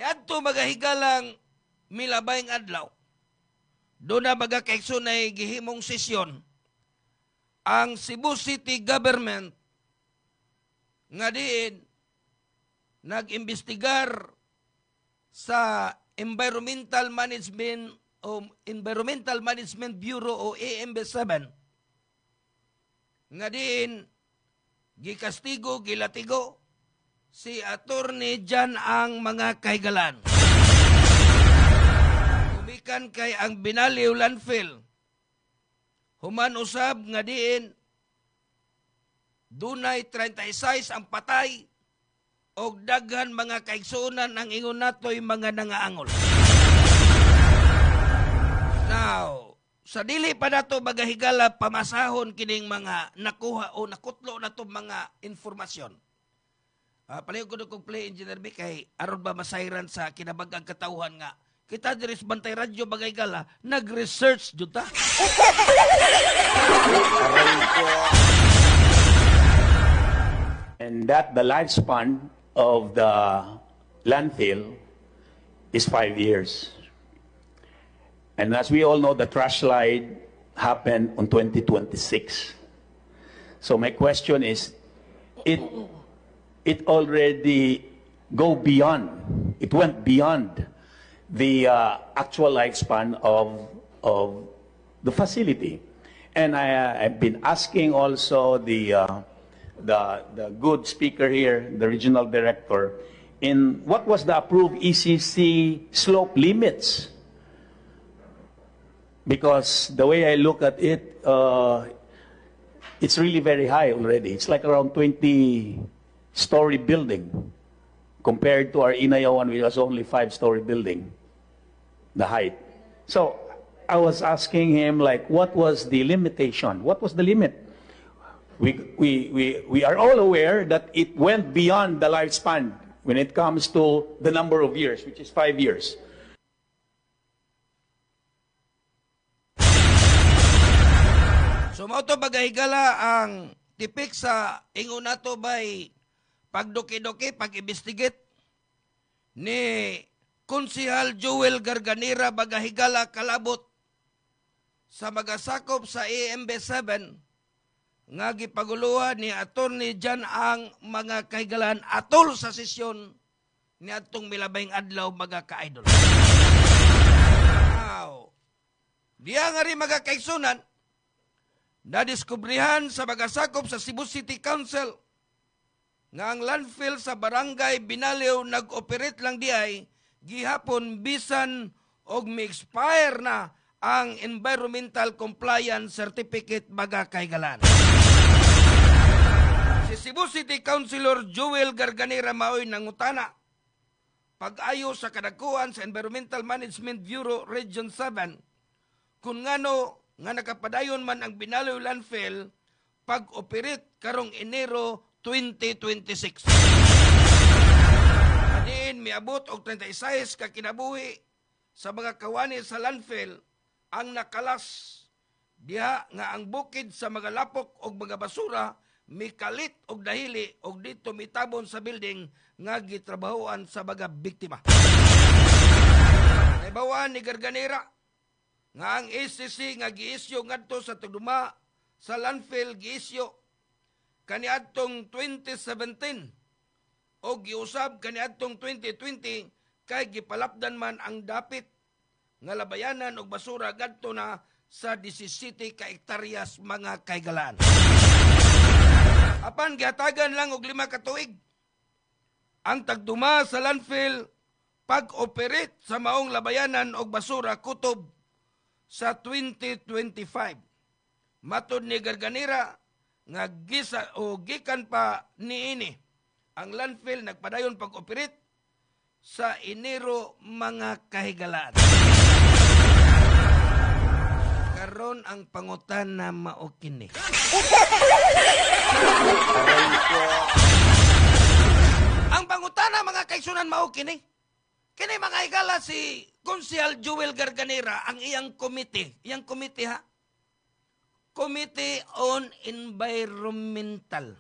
Kaniadto magahigalang milabayng adlaw. Doon na magakaigsunay gihimong sesyon ang Cebu City Government nga diin nag-imbestigar sa Environmental Management Bureau o AMB7 nga diin gikastigo, gilatigo si Attorney Jan ang mga kahigalan. Umikan kay ang Binaliw Landfill. Human usab nga diin dunay 36 ang patay og daghan mga kaigsunan ang ingon natoy mga nangaangol. Now, sa dili pa nato magahigala pamasahon kining mga nakuha o nakutlo nato mga informasyon. Palayo ko kong play engineer B kay aron ba masayran sa kinabagang katawhan nga kita diri sa Bantay Radyo Bagay-Gala nag-research jud ta. And that the lifespan of the landfill is 5 years. And as we all know, the trash slide happened on 2026. So my question is, it already it went beyond the actual lifespan of the facility. And I've been asking also the good speaker here, the regional director, in what was the approved ECC slope limits? Because the way I look at it, it's really very high already. It's like around 20-story building compared to our Inaya one, which was only 5-story building, the height. So I was asking him, like, what was the limitation? What was the limit? We are all aware that it went beyond the lifespan when it comes to the number of years, which is 5 years. So mao to bagahigala ang tipik sa ingon nato bay pagduki-duki, pag-investigate ni Konsehal Joel Garganera bagahigala kalabot sa magasakop sa AMB7 nga gipaguluhan ni Attorney Jan ang mga kahigalan atol sa sesyon ni atong milabayng adlaw mga ka-idol. Now, diya nga rin mga kaigsunan nadiskubrihan sa magasakop sa Cebu City Council nga ang landfill sa barangay Binaliw nag-operate lang diay gihapon bisan og mi-expire na ang Environmental Compliance Certificate baga kahigalan. Si Cebu City Councilor Joel Garganera maoy nangutana pag-ayo sa kadakuan sa Environmental Management Bureau Region 7 kung ngano nga nakapadayon man ang Binaliw Landfill pag-operate karong Enero 2026. Adin miabot og 36 ka kinabuhi sa mga kawani sa landfill ang nakalas diha nga ang bukid sa mga lapok og mga basura mikalit og dahili og dito mitabon sa building nga gitrabahoan sa mga biktima. Naibawaan ni Garganera nga ang ACC nga giisyo ngadto sa tugduma sa landfill giisyo kaniadtong 2017 o giusab kaniadtong 2020 kay gipalapdan man ang dapit nga labayanan og basura ngadto na sa 17 ka hektaryas mga kahigalaan. Apan gihatagan lang og 5 ka tuig ang tagduma sa landfill pag-operate sa maong labayanan og basura kutob sa 2025. Matod ni Garganera nga gikan pa niini ang landfill nagpadayon pag-operate sa Enero mga kahigalaan. Karon ang pangutana mao kini. Ang pangutana mga kaigsunan mao kini. Kini mga higala si Konsehal Joel Garganera ang iyang committee ha. Committee on Environmental.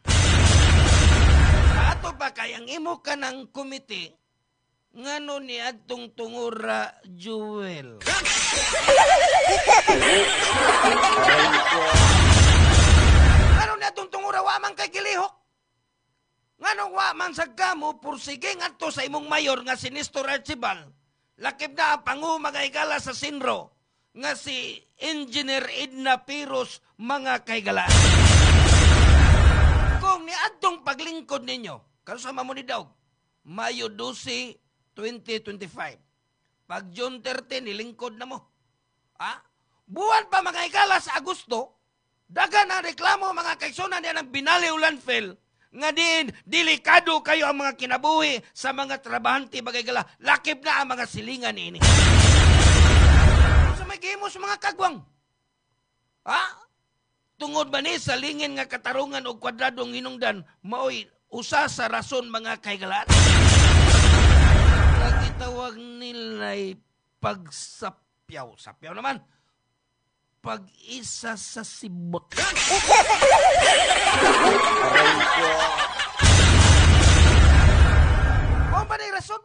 Sa ato pa kay ang imo kanang committee ngano ni atong tungura Jewel. Ngano ni atong tungura wa man kay kilihok. Ngano wa man sagkamo pursiging adto sa imong mayor nga si Nestor Archibald. Lakip na ang pangu mga higala sa Sinro nga si Engineer Edna Piros mga kaigala. Kung ni adtong paglingkod ninyo, kasama mo ni Daog, Mayo 12, 2025. Pag June 13, nilingkod na mo. Buwan pa mga higala sa Agosto, dagan ang reklamo mga kaigsunan niya ng Binaliw Landfill nga din, delikado kayo ang mga kinabuhi sa mga trabahante bagay gala. Lakip na ang mga silingan ini. Sa may gimo sa mga kagwang. Tungod ba ni sa lingin nga katarungan o kwadradong hinungdan, maoy usa sa rason mga kaigalaan. Nagitawag nila'y pagsapyaw. Sapyaw naman. Pag-isa sa sibot. Kung ba na rason?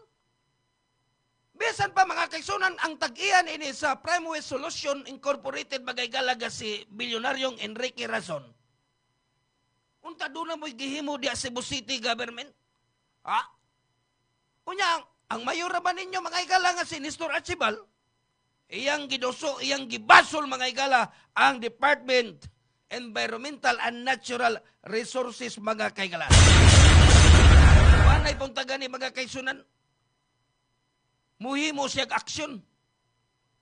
Bisan pa mga kaigsunan ang tag-iyan ini sa Primeway Solution Incorporated bagay galaga si Bilyonaryong Enrique Razon. Unta doon na mo'y gihimo di Cebu City government? Unya, ang mayor ba ninyo mga igala nga si Nestor Archibald, iyang gidoso, iyang gibasol mga igala ang Department Environmental and Natural Resources mga kaigala. Wanay pong taga ni mga kaisunan, muhimo siyag aksyon.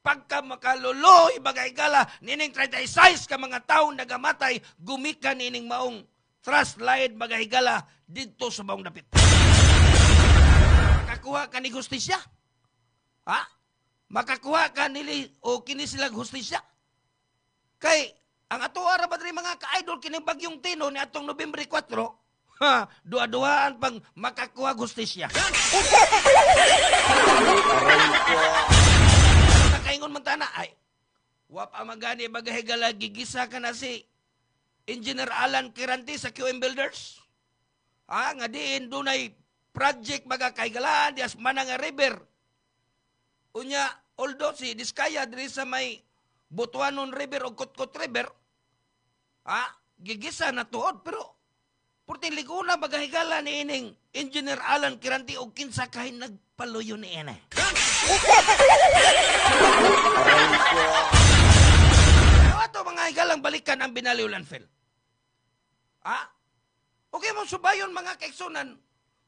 Pagka makaluloy mga igala, nining 36 ka mga taong nagamatay, gumikan nining maong trust lied mga igala dito sa maong dapit. Makakuha ka ni justisya? Makakuha ka nili o kini silang justisya? Kay, ang ato arabat rin mga ka-idol kini Bagyong Tino ni atong Nobyembre 4, dua-duaan pang makakuha justisya. Nakaingon man tana, ay, wap amagani bagahigala gigisa ka na si Engineer Alan Kiranti sa QM Builders. Nga diin dunay project magakaigalaan dias Mananga River. Unya, although si Diskaya diri sa may Butuanon River o Kutkot River, gigisa na tuod, pero purting liguna magahigala ni ining Engineer Alan Kiranti o kinsa kahin nagpaluyo ni ene. Ato mga higalang balikan ang Binaliw Landfill. Okay mo subayon mga kaigsunan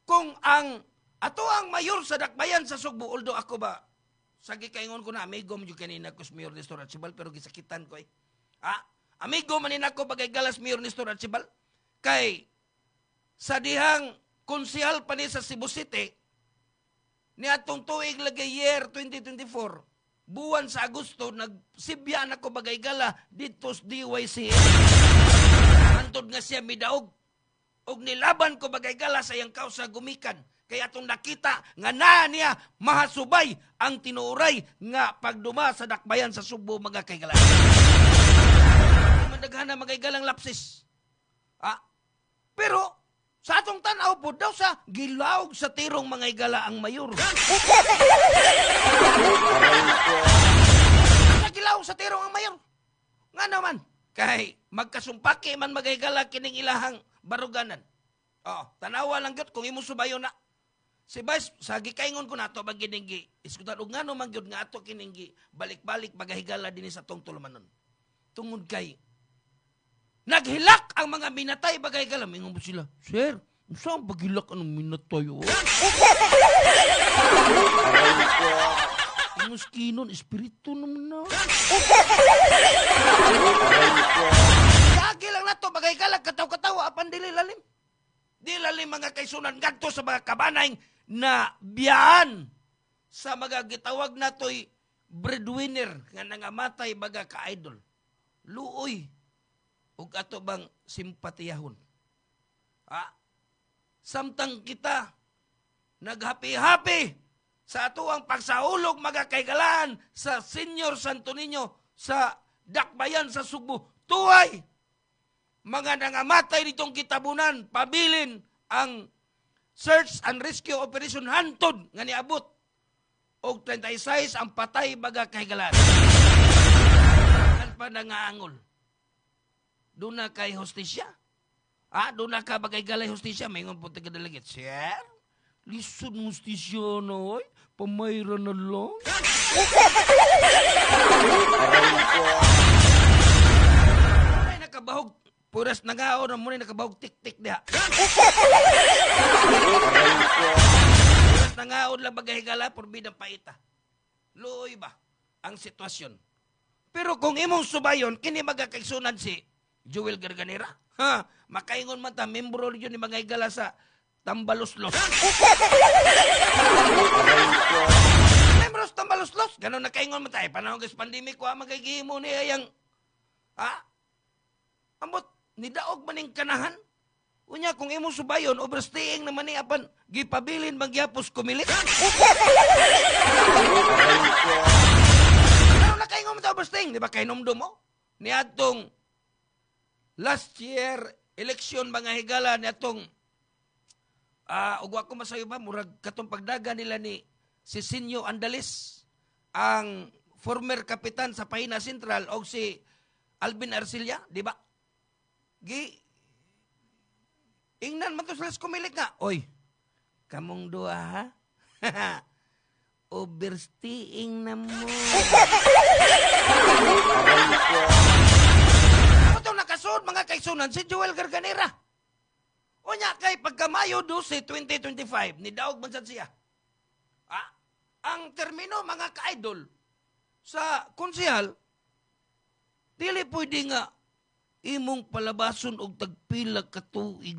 kung ang ato ang mayor sa dakbayan sa Sugbo, although ako ba, sagi kaingon ko na, amigo mo yung kanina ko sa Mayor Nestor Archibald, pero gisakitan ko amigo manin ako bagay galas Mayor Nestor Archibald, kay sa dihang konsihal pa ni sa Cebu City, ni atong tuig lagay year 2024, buwan sa Agosto, nagsibyan ako bagay gala dito sa DYC. Antod nga siya midaog. Og nilaban ko bagay gala sa iyang kausa gumikan. Kaya atong nakita nga na niya mahasubay ang tinuray nga pagduma sa dakbayan sa Subo mga kaigala. Mandaghan na mga igalang lapsis. Pero sa atong tanaw po daw sa gilawog sa tirong mga igala ang mayor. Gilawog sa tirong ang mayor. Nga naman, kay magkasumpaki man mga igala kining ilahang baruganan. Tanawa lang gyud kung imo subayon na. Si Vice, sa gikaingon ko na ito, baginingi, iskutan, o nga naman yun nga ito kiningi, balik-balik, bagahigala din sa tong tulumanon. Tungod kay, naghilak ang mga minatay, bagahigala, mingon mo sila, Sir, saan baghilak anong minatay? Muskinon, espiritu naman na. Lagi lang na ito, bagahigala, kataw-katawa, apan dili lalim. Di lalim mga kaisunan, ganto sa mga kabanay, na biyaan sa mga gitawag na to'y breadwinner nga nangamatay baga ka-idol. Luoy. Ug ato bang simpatiyahon. Samtang kita naghapi-hapi sa ato ang pagsaulog mga kaigalaan sa Senior Santo Niño sa dakbayan sa Sugbo. Tuway! Mga nangamatay nitong kitabunan, pabilin ang search and rescue operation hantod nga niabot og 36 ang patay baga kahigalaan. Kan pa nangaangol. Doon na kay hostisya. Doon na ka bagay galay hostisya. Mayroon po tagadalagit. Sir, lisod hostisya na, oy. Pamayra na lang. Ay, nakabahog. Puras nangao na muna nakabahog tik-tik diha. Nangaon lang bagahigala, porbidang paita. Luoy ba ang sitwasyon? Pero kung imong subayon, kini magakaigsunan si Joel Garganera. Makaingon man ta, membro yun ni bagahigala sa Tambaloslos. Membro sa Tambaloslos, ganun nakaingon man tayo. Panahon kasi pandemic ko, magagihimo niya yung, ambot, nidaog maning kanahan. Unya, kung imo subayon, overstaying naman ni apan gipabilin magyapos kumilit. Ano na kayo nga overstaying? Di ba kayo numdo mo? Ni atong last year election mga higala ni atong ugwa ko masayo ba, murag katong pagdaga nila ni Sisinio Andalis, ang former kapitan sa Pahina Central, o si Alvin Arcilla, di ba? Ingnan man to sila kumilik nga. Oy, kamong dua ha? Overstaying na mo. Ano itong nakasunod mga kaigsunan si Joel Garganera? O niya kay pagkamayo 12, 2025, nidaog man sad siya. Ang termino mga ka-idol sa konsehal, dili pwede nga imong palabason og tagpila ka tuig.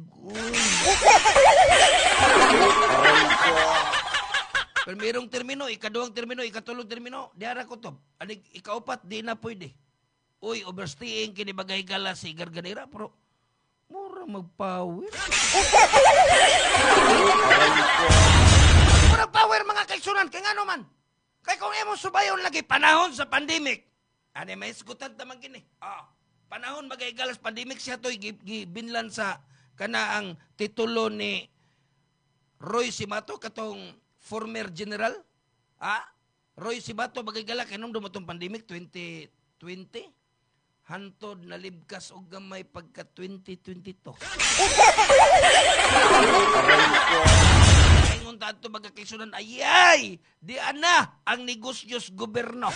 Pero mayroong termino, ikaduhang termino, ikatulong termino, diara ko to. Anig, ikaupat, di na pwede. Uy, overstaying, kinibagay gala si Garganera, pero mura magpower. Mura power mga kaigsunan, kaya nga naman. Kaya kung imong subayon lagi, panahon sa pandemic, ano may isgutan naman kini. Panahon magaygalas pandemic siya to gibinlan sa kana ang titulo ni Roy Simato katong former general. Roy Simato magaygala kay nung dumatong pandemic 2020 hantod na libkas og gamay pagka 2022. Ingon ta adto baga kaigsunan ayay di ana ang negosyos gobyerno.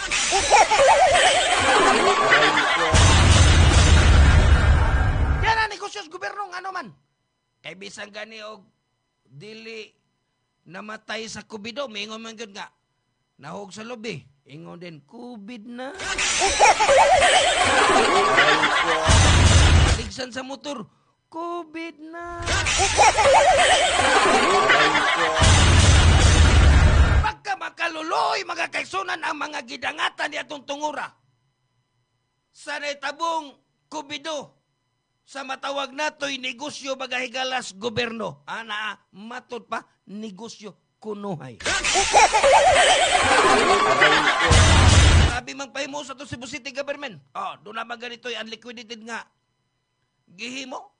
Yan ang negosyos gobyerno ano man. Kay bisan gani og dili namatay sa COVID mingon man gyud nga nahog sa lobi. Ingon din COVID na. Ligsan sa motor COVID na. Pagka makaluloy mga kaigsunan ang mga gidangatan ni atong tungura sa naitabong COVID sa matawag nato'y negosyo bagahigalas gobyerno. Matod pa, negosyo kunuhay. Sabi mang pahimo sa to Cebu City government. Doon naman ganito'y unliquidated nga. Gihimo.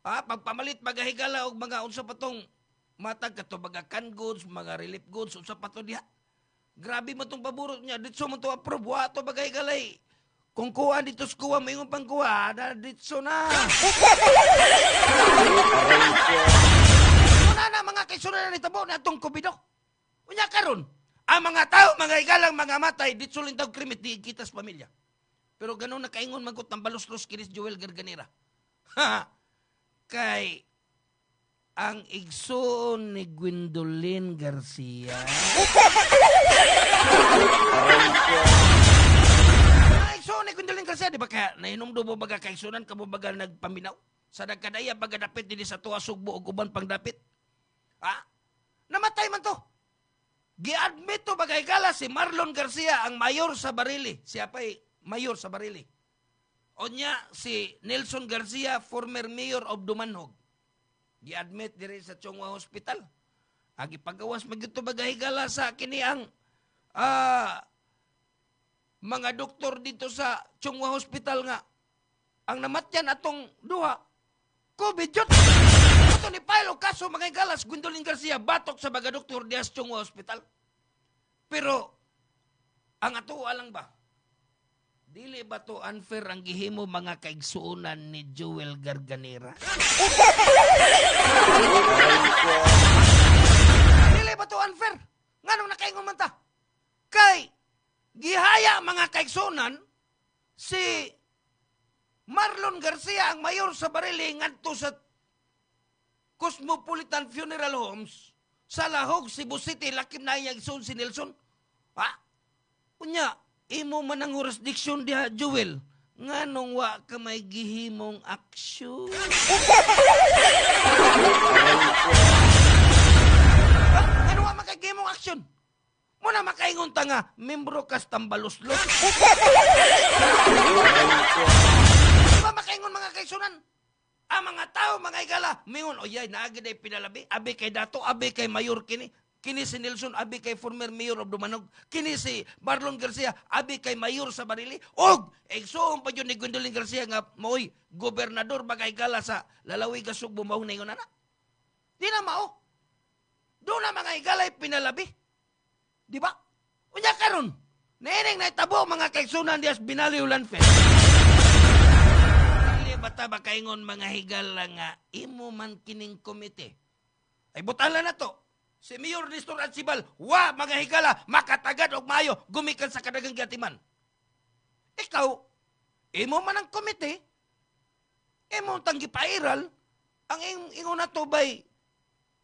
Pagpamalit bagahigala og mga unsa pa tong matag kato baga canned goods, mga relief goods, unsa pa to diha. Grabe mo tong paborot niya. Ditso mo to approve. Wato bagahigalay. Kung kuha dito sa kuha, may pang kuha, ditso na. Muna na mga kaisunan na nitabo na itong COVID. Unya karon, ang mga tao, mga igalang, mga matay, ditso lang tawag krimit, di kita sa pamilya. Pero ganun nakaingon magot ng balos-los kinis Joel Garganera. Kay ang igsoon ni Gwendolyn Garcia. Igsoon ni Gwendolyn Garcia, di ba kaya nainumdo mo baga kaigsunan, kamo baga nagpaminaw? Sa nagkadaya baga dapit din sa tuwa sugbo o guban pang dapit? Namatay man to. Gi-admit to baga igala si Marlon Garcia, ang mayor sa Barili. Siya pa'y mayor sa Barili. O niya si Nelson Garcia, former mayor of Dumanhog. Gi-admit dire sa Chongwa Hospital. Ipagawas magito bagahigala sa kini ang mga doktor dito sa Chongwa Hospital nga ang namatyan atong duha COVID yun. Ato ni Pilo, kaso mga galas, Gwendolyn Garcia, batok sa baga Dr. Diaz Chong Hospital. Pero, ang ato alang ba? Dili ba to unfair ang gihimo mga kaigsuunan ni Joel Garganera? Dili ba to unfair? Nganong nakaingon man ta? Kay, gihaya mga kaigsuunan, si Marlon Garcia ang mayor sa Barili ngadto sa Cosmopolitan Funeral Homes sa Lahog, Cebu City, lakim na iyang igsoon si Nelson. Ha? Unya, imo man ang jurisdiction diha, Joel. Nganong wa ka may gihimong aksyon? Nganong wa makagihimong aksyon? Muna makaingon ta nga, membro kas tambaluslot. Diba makaingon mga kaisunan? Ang mga tao, mga igala, mingon, oyay, naagid ay pinalabi, abi kay Dato, abi kay Mayor kini, kini si Nelson, abi kay former Mayor of Dumanog, kini si Marlon Garcia, abi kay Mayor sa Barili, og, egsoon pa yun ni Gwendolyn Garcia nga, mo'y gobernador bagay gala sa Lalawi Gasugbo, mahong na yun, anak. Di na mao. Doon na mga igalay pinalabi. Di ba? Unya karon, naining na itabo mga kaigsunan diyas binaliulan fe. Bata ba kaingon mga higala nga imo man kining komite. Ay butala na to. Si Mayor Nestor Adsibal, wa mga higala, makatagad og maayo, gumikan sa kadagang gatiman. Ikaw, imo man ang komite, imo tanggi pairal, ang ingon na to bay,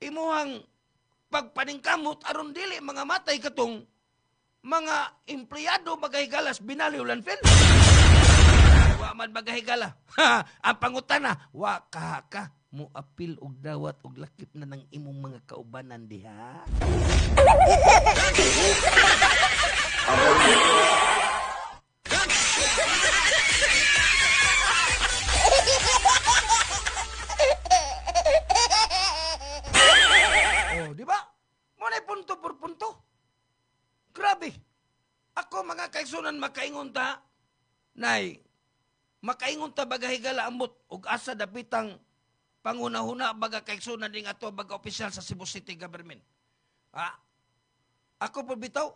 imuhang pagpaningkamot aron dili mga matay katong mga empleyado mga higalas binaliulan fel. Wa man bagahigala. Ang pangutana, wa ka mo apil og dawat og lakip na ng imong mga kaubanan diha. Oh, di ba? Munay punto por punto. Grabe. Ako mga kaigsunan makaingon ta, nay, makaingon ta baga higala ambot ug asa dapitang pangunahuna baga kaigsunan ding ato baga opisyal sa Cebu City Government. Ako po bitaw,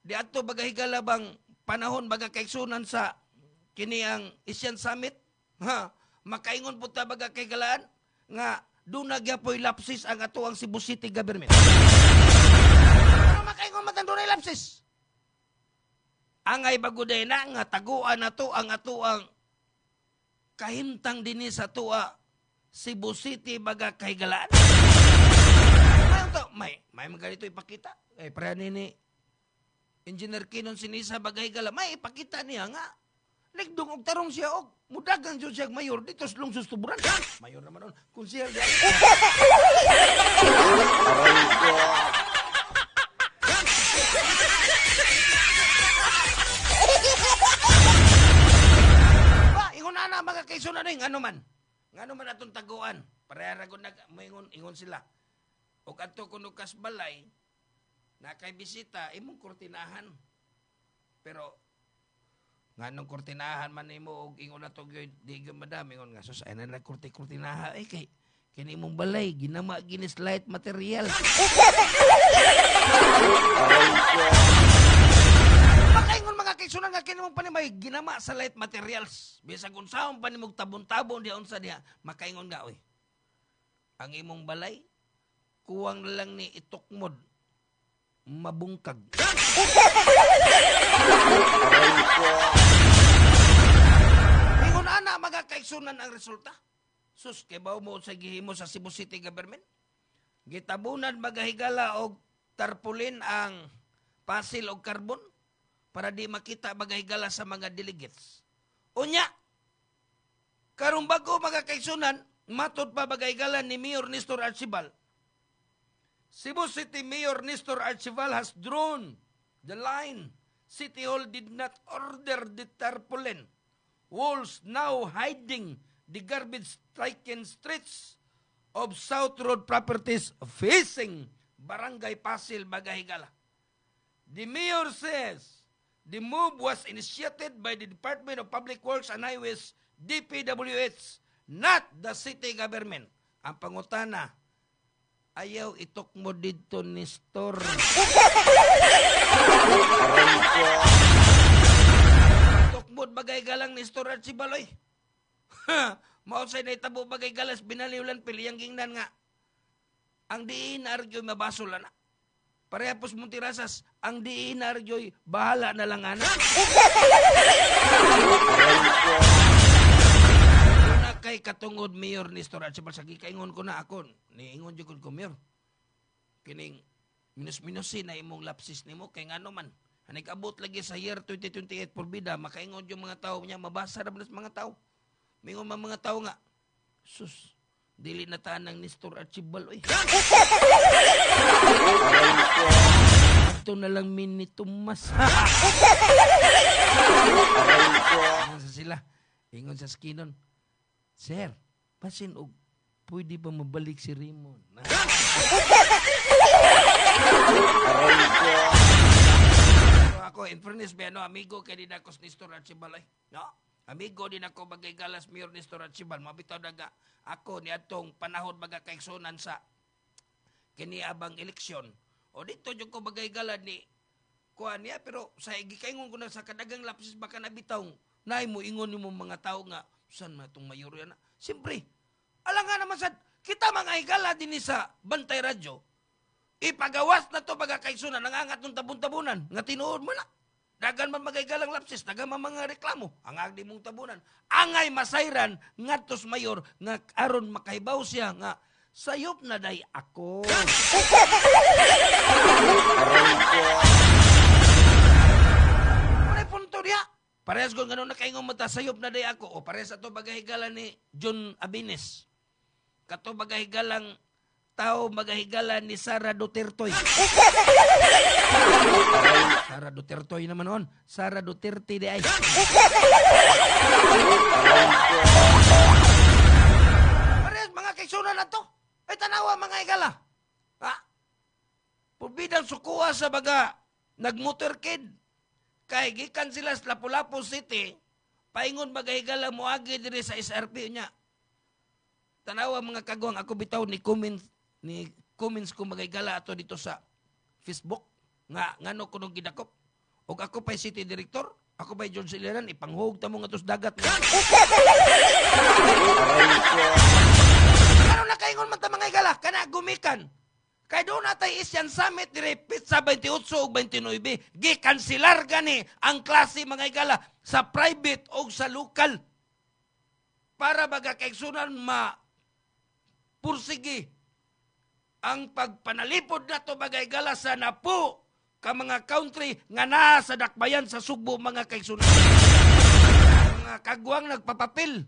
di ato baga higala bang panahon baga kaigsunan sa kini ang Asian Summit, makaingon po ta baga kaigalaan nga doon nagyapoy lapsis ang ato ang Cebu City Government. Ano makaingon man doon ay lapsis? Angay baguday na nga taguan na to ang ato ang kahimtang dinhi sa tuwa Cebu City baga kahigalaan. May magalito ipakita. Para nini Engineer Kinon Sinisa baga higala, may ipakita niya nga. Nagdung og tarong siya og mudagang jud siya mayor dito sa lungsod Tuburan. Mayor naman nun. Konsehal diya. Na mga kaisunan ning ano man atong taguan para ragon ingon sila og adto kuno kas balay na kay bisita imong kurtinahan pero nganong kurtinahan man nimo og ingon ato di madami ingon nga sus ay na kurtinaha kay kini imong balay ginama ginis light material. Makaingon mga kaigsunan nga kini mong panimay ginama sa light materials. Bisag unsaon pa nimog tabon-tabon diha unsa diha, makaingon nga oy. Ang imong balay kuwang lang ni itukmod mabungkag. Ingon ana mga kaigsunan ang resulta. Sus kay bawo mo sa gihimo sa Cebu City Government. Gitabunan magahigala og tarpulin ang pasil og karbon para di makita bagay-gala sa mga delegates. Unya, karong bago mga kaigsunan, matod pa bagay-gala ni Mayor Nestor Adsibal. Cebu City Mayor Nestor Adsibal has drawn the line. City Hall did not order the tarpaulin. Walls now hiding the garbage-stricken streets of South Road properties facing Barangay Pasil, Bagahigala. The mayor says the move was initiated by the Department of Public Works and Highways, DPWH, not the city government. Ang pangutana, ayaw itok mo dito ni Store. Itok mo bagay galang ni Store at si Baloy. Mausay na itabo bagay galas, binaliwlan piliyang gingnan nga. Ang diin argyoy mabasol na. Parehapos mong tirasas, ang diin argyoy bahala na lang ana. Una kay katungod mayor ni Store at si Balsagi, kaingon ko na ako, niingon jud ko mayor. Kining minus-minusin na imong lapsis nimo kay ngano man. Nag-abot lagi sa year 2028 porbida, makaingon yung mga tao niya, mabasa ra man sa mga tao. Mingon man mga tao nga, sus, dili na taan ng Nestor Archibald, oy. Ito na lang mini Tomas. Ingon sa sila, ingon sa skinon, Sir, pasin og pwede ba mabalik si Raymond? So ako, in fairness, amigo kay din ako sa Nestor Archibald, no? Amigo din ako bagay galas mayor ni Nestor Archibald. Mabitaw daga ako ni atong panahon baga kaigsunan sa kiniabang eleksyon. O dito yung ko bagay galad ni kuan niya, pero sa gikaingon ko na sa kadagang lapsis baka nabitaw nay mo ingon nimo mga tao nga saan man itong mayor yan. Siyempre, alam nga naman sa kita mga higala din sa Bantay Radyo, ipagawas na to baga kaigsunan, nangangat ng tabun-tabunan, nga tinuod mo na. Dagan man magaygalang lapsis, dagan man mga reklamo, ang agdi mong tabunan. Angay masayran, ngatos mayor, nga aron makahibaw siya, nga sayop na day ako. Manay punto diya. Parehas kung gano'n nakaingong mata, sayop na day ako. O parehas ato bagahigalan ni John Abines. Kato bagahigalang tao magahigalan ni Sara Duterte. Sara Duterte naman noon. Sara Duterte di ay. Parehas mga kaisunan na to. Ay tanawa mga higala. Ha? Pubidang sukuha sa baga nagmotorkid. Kay gikan sila sa Lapu-Lapu City. Paingon bagahigala mo agi diri sa SRP niya. Tanawa mga kagwang ako bitaw ni comments ko magigala ato dito sa Facebook nga ngano kuno gidakop og ako pay city director, ako pay John Siliran, ipanghug ta mo nga tos dagat. Ano na kaingon man ta mga igala kana gumikan kay doon natay Asian Summit dire sa 28 ug 29 gikanselar gani ang klase mga igala sa private o sa local para baga kaigsunan pursige ang pagpanalipod na to bagay gala sa napo ka mga country nga naa sa dakbayan sa Sugbo mga kaigsunan. Mga kagwang nagpapapil.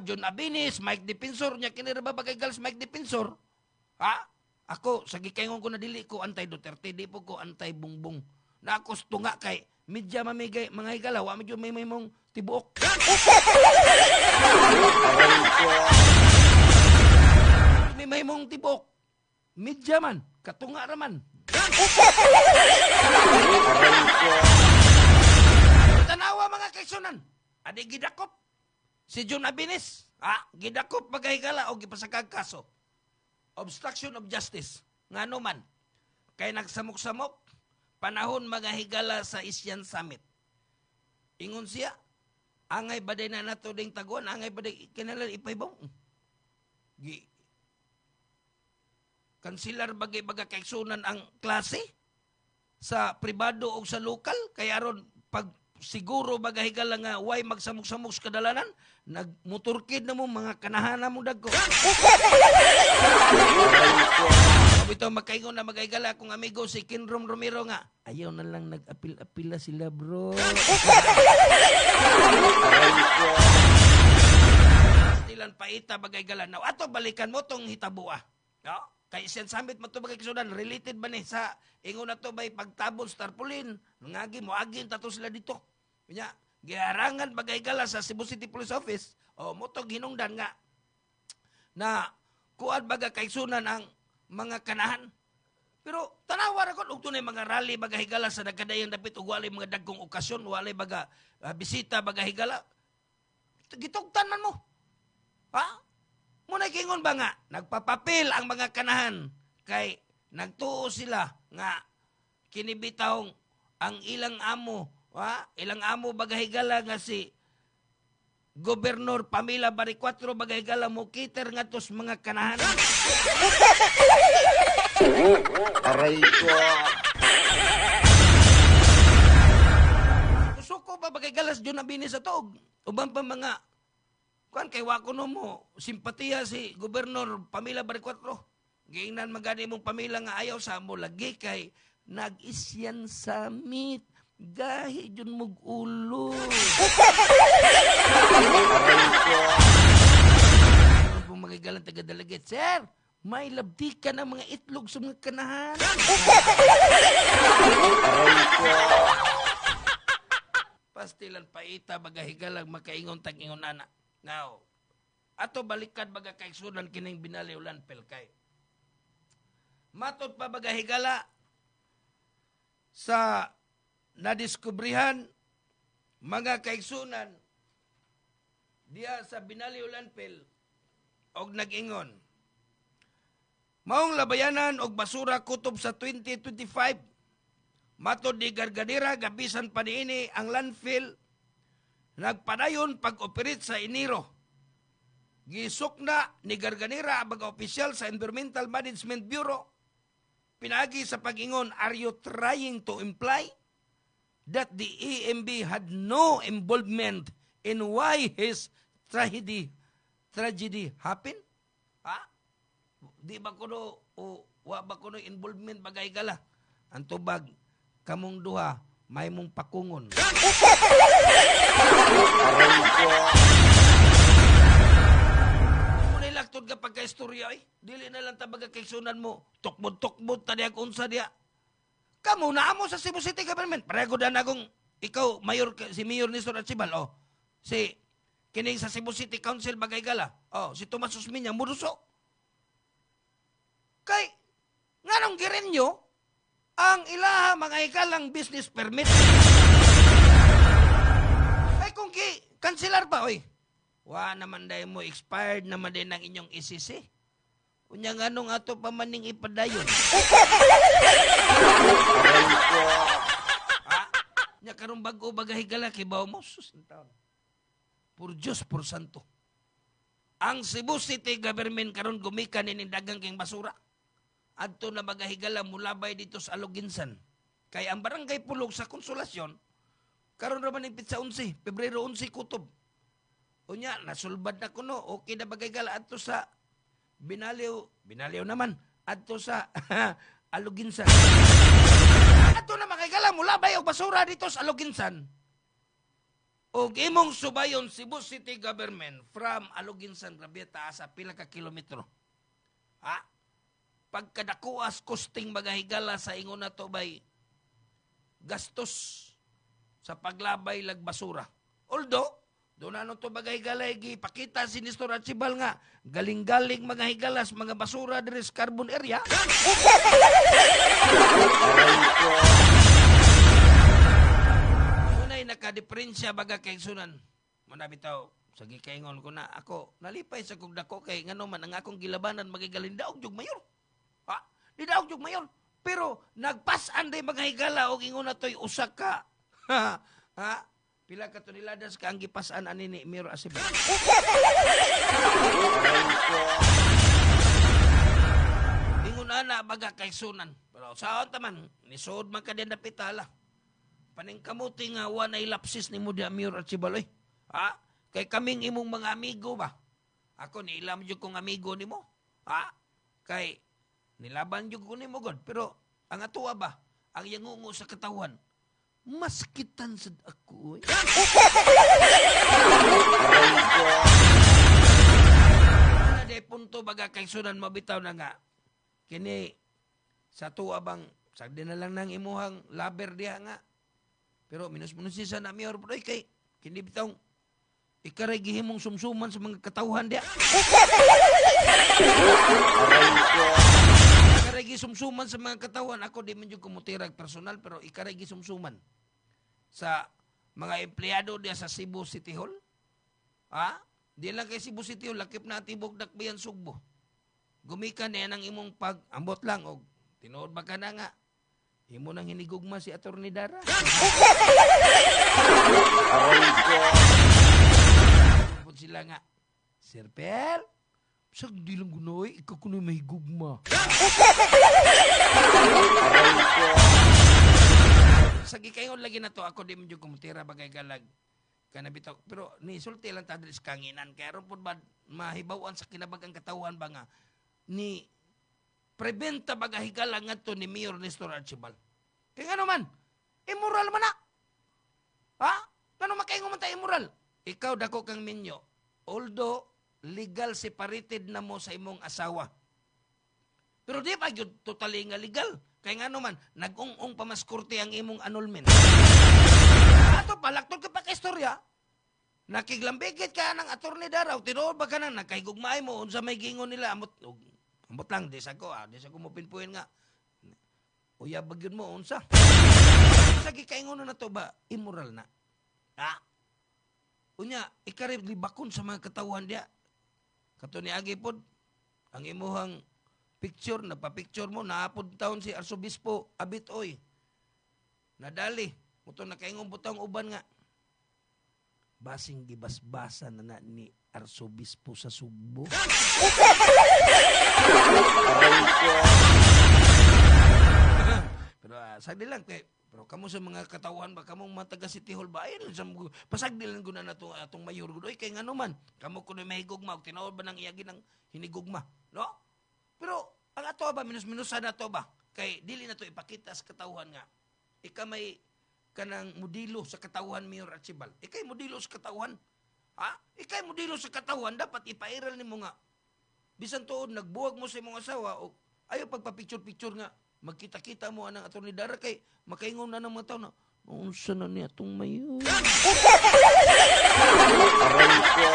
John Abines, Mike Defensor, niya kiniraba bagay gala sa Mike Defensor. Ako, sa gikaingon ko na dili ko anti-Duterte, di po ko anti-Bongbong. Na ako tunga kay medya mamigay mga higala, wa medyo may mong tibuok. May mong tibuok. Medya man, katunga raman. Tanawa mga kaisunan, adi gidakop. Si John Abines, gidakop magahigala o gipasakag kaso. Obstruction of justice. Ngano man, kay nagsamok-samok, panahon magahigala sa Asian Summit. Ingon siya, angay baday na nato ding taguan, angay baday kinalan ipaibaw. Kansilar bagay-baga kaigsunan ang klase sa pribado o sa lokal. Kaya ron, pag siguro bagahigala nga way magsamok-samok sa kadalanan, nagmotorkid na mo mga kanahana mo dagko. Ito makaingon na magahigala akong amigo si Kinrom Romero nga, ayaw na lang nag-apil-apila sila bro. Stilan paita bagahigala. Now, ato balikan mo tong hitabua. No? Kay Asian Summit mo ito bagay kasudan, related ba ni sa ingon na ito ba'y pagtabon sa tarpaulin, ngagi mo, agin tato sila dito. Kanya, giharangan bagay gala sa Cebu City Police Office, mo ito ginungdan nga, na kuad baga kaigsunan ang mga kanahan. Pero tanawa ra kon ug tunay mga rally baga higala sa nagkadayang dapit ug walay mga dagkong okasyon, walay baga bisita baga higala. Gitugtan man mo. Ha? Muna kingon ba nga, nagpapapil ang mga kanahan kay nagtuo sila nga kinibitaw ang ilang amo, ilang amo bagahigala nga si Gobernador Pamela Baricuatro bagahigala mo kiter nga tos mga kanahan. Aray ko. Gusto ko ba bagahigala sa Junabini sa tuog? Uban pa mga kuan kay wako no mo simpatiya si Gobernador Pamela Baricuatro. Giingnan magani mong Pamela nga ayaw sa mo lagi kay nag-isyan summit. Gahi dyan mong ulo. Ano pong magigalang taga-delegate? Sir, may labdi ka ng mga itlog sa mga kanahan. Pastilan paita bagahigalang makaingon tag-ingon anak. Now, ato balikan baga kaigsunan kining binaliulan pelkay. Matod pa bagahigala sa nadiskubrihan mga kaigsunan diya sa binaliulan pel og nag-ingon. Maong labayanan og basura kutob sa 2025 matod ni Garganera gabisan pa niini ang landfill nagpadayon pag-operate sa Enero. Gisukna ni Garganera ang mga opisyal sa Environmental Management Bureau. Pinagi sa pag-ingon, are you trying to imply that the EMB had no involvement in why his tragedy happened? Di ba kuno o wa ba kuno involvement bagay gala? Ang tubag kamong duha may mong pakungon. Muna ilaktod ka pagka-istorya ay. Dili na lang tabaga kaigsunan mo. Tukbod-tukbod tadi ang unsa diya. Kamu na amo sa Cebu City Government. Parego na akong ikaw, mayor, si Mayor Nestor Archibal, si kining sa Cebu City Council bagay gala, si Tomas Usminya, muruso. Kay, nganong girin nyo, ang ilaha mga ikalang business permit. Ay kung kansilar pa, wa naman dahil mo, expired naman din ang inyong ECC. Unya nga nung ato pa maning ipadayon. Nya karong bago bagahigala kay bawo mo susintaon. Por Diyos, por santo. Ang Cebu City Government karon gumikan ni dagang king basura. Adto na bagahigala mulabay dito sa Aluginsan. Kay ang barangay Pulog sa Konsolasyon karon ra man sa 11, Pebrero 11 kutob. Unya nasulbad na kuno, okay na bagahigala adto sa Binaliw naman adto sa Aluginsan. Adto na makigala mula ba yung basura dito sa Aluginsan? O imong subayon Cebu City Government from Aluginsan Rabieta sa pila ka kilometro. Pagkadakuas costing magahigala sa ingon na to bay gastos sa paglabay lag basura. Although doon ano to bagay galay, pakita si Nestor Archibal nga, galing-galing mga higalas, mga basura dari sa carbon area. Muna'y nakadiferensya baga kay sunan. Manabitaw, sa gikaingon ko na, ako, nalipay sa kong dako kay ngano man ang akong gilabanan magigalin daog jug mayor. Di daog jug mayor. Pero nagpasan day mga higala o ingon na to'y usak ka. Pila ka toniladas ka ang gipasan ani ni Mayor Archibal. Ingon ana baga kay sunan. Pero saon taman ni sud man ka din napitala. Paning kamuti nga wa nay lapsis ni Muda Mayor Archibal. Kay kaming imong mga amigo ba? Ako ni ilam jud kong amigo nimo. Kay nilaban jud ko nimo god, pero ang atuwa ba ang yangungo sa katawan mas kitan sa ako. Ana de punto baga kay sunan mabitaw na nga. Kini sa tuwa bang sagdi na lang nang imuhang laber diha nga. Pero minus-minus sa na mayor bro kay kini bitaw ikaray gihimong sumsuman sa mga katawhan diha. Ikaray gisumsuman sa mga katawhan. Ako di man yung kumutirag personal pero ikaray gisumsuman sa mga empleyado diya sa Cebu City Hall. Di lang kay Cebu City, lakip na tibok dakbayan Sugbo. Gumikan niya ng imong pag-ambot lang, o tinuod ba ka na nga? Imo nang hinigugma si Atty. Dara. Aray ko. Tapos sila nga, Sir Per, sag di lang gunoy, ikaw kuno'y mahigugma. Aray ko. Sa gikayon lagi na to, ako di medyo kumutira bagay galag. Kanabitaw. Pero ni sulti lang ta diri sa kanginan. Kaya ron po ba mahibawan sa kinabagang katawan ba nga ni prebenta bagahigala nga to ni Mayor Nestor Archibald. Kaya nga naman, immoral man na. Ha? Ano makaingo man tayo immoral? Ikaw dako kang minyo. Although legal separated na mo sa imong asawa. Pero di pa yun totally nga legal. Kaya nga naman, nag-ung-ung pamaskurte ang imong annulment. Ato palaktol ka pa ka istorya. Nakiglambigit ka ng Atty. Dara. Tinuod ba ka nang nakaigugmay mo unsa may gingon nila. Ambot lang, di sa ko mo pinpuin nga. Uyabag yun mo, unsa. Sa gikaingon na to ba, immoral na. Ha? Unya, ikarib libakon sa mga katawan dia. Kato ni Agi pod, ang imuhang picture, napapicture mo, naapod taon si Arsobispo Abitoy. Nadali, muto nakaingon butang uban nga. Basing gibasbasa na ni Arsobispo sa Sugbo. Aray ko. Pero sagdi lang kay pero kamo sa mga katawan ba kamong mga taga City Hall ba ay pasagdi lang guna na atong mayor gud kay ngano man kamo kuno mahigugma og tinuod ba nang iyagi ng hinigugma no pero ang ato ba minus-minusan na to ba kay dili na to ipakita sa katawan nga ika may kanang modelo sa katawan Mayor Archibald ikay modelo sa katawan ha ikay modelo sa katawan dapat ipairal nimo nga bisan tuod nagbuwag mo sa imong asawa o ayo pagpa-picture-picture nga magkita-kita mo anang Atty. Dara kay makaingon na ng mga tao na unsa na niya itong mayor. Aray ko.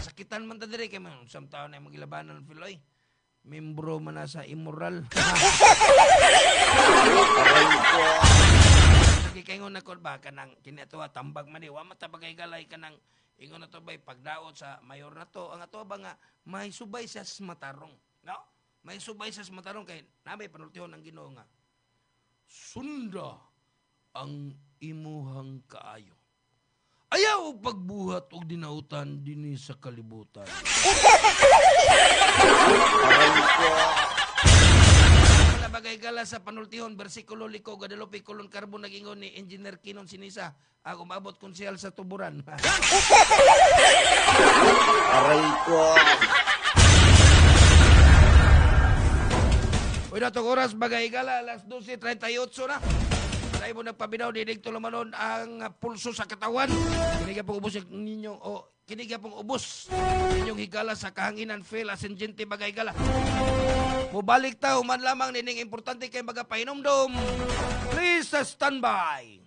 Sakitan man ta diri kay man unsang tao na magilabanan ng Piloy. Membro man na sa immoral. Aray ko. Nagikaingon na ko ba kanang kini ato tambag man di wa matabagay galay kanang ingon na to bay pagdaot sa mayor na to ang ato ba nga may subay sa matarong. No? May subay sa matarong kay nabay panultihon ang Ginoo nga. Sunda ang imuhang kaayo. Ayaw pagbuhat og dinautan dinhi sa kalibutan. Aray ko. Wala bagay gala sa panultihon bersikulo 5 Guadalupe Colon Carbon nagingon ni Engineer Kinon Sinisa ako maabot konsehal sa Tuburan. Aray ko. Uy natong oras bagay gala alas 12:38 na. Tayo mo nagpabinaw dinig tulumanon ang pulso sa katawan. Kiniga pong ubos ninyong kiniga pong ubos ninyong higala sa kahanginan feel ascendente bagay gala. Mubalik ta human lamang nining importante kay magapainomdom. Please stand by.